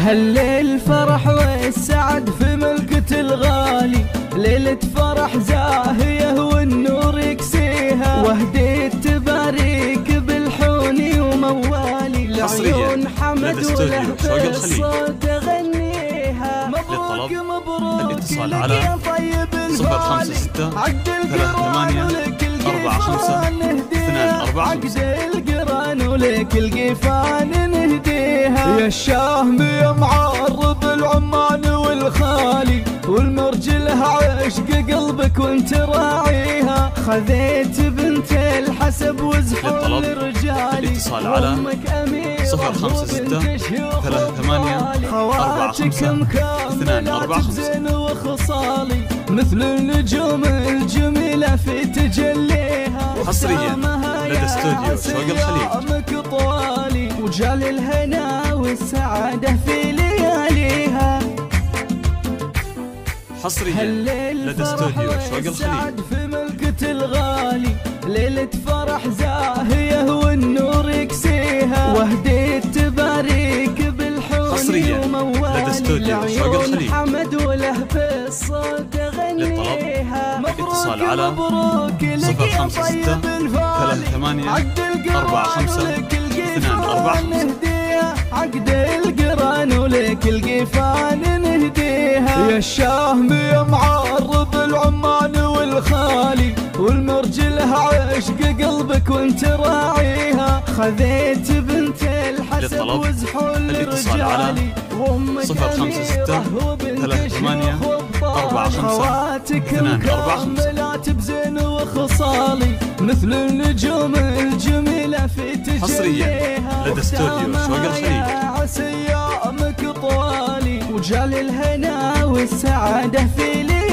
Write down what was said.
هالليل فرح والسعد في ملكة الغالي، ليلة فرح زاهية والنور يكسيها، وهديت تباريك بالحوني وموالي، لعيون حمد وله بالصوت غنيها. مبروك مبروك الاتصال على طيب الفالي، عقد القران ولك القيفان نهديها، عقد القران ولك القيفان نهديها. يا الشاهم يا معرب العمان والخالي، والمرجله عشق قلبك وانت راعيها، خذيت بنت الحسب وزحول رجالي، الاتصال على امك اميره 056 38 45 245 زين وخصالي، مثل النجوم الجميله في تجليها، حصريا لدى استوديو شوق الخليج، طوالي وجال الهنا والسعاده في لياليها. حصريا لدى استوديو شوق الخليج في ملكة الغالي، ليلة فرح زاهية والنور يكسيها، وهديت تباريك بالحوني حصريا وموالي، لدى استوديو شوق الخليج. حمد وله بالصوت غنيها. الاتصال على 056 38 45 245 عقد القران ولك القيفان نهديها. يا الشاهم يا معرب العمان والخالي، والمرجله عشق قلبك وانت راعيها، خذيت بنت الحسب وزحول رجالي، وامك 056 38 45 خواتك 245 مكملات بزين وخصالي، مثل النجوم الجميله في تجليها. حصريا لدى استوديو شوق الخليج، عسى ايامك طوالي وجال الهنا والسعاده في لياليها.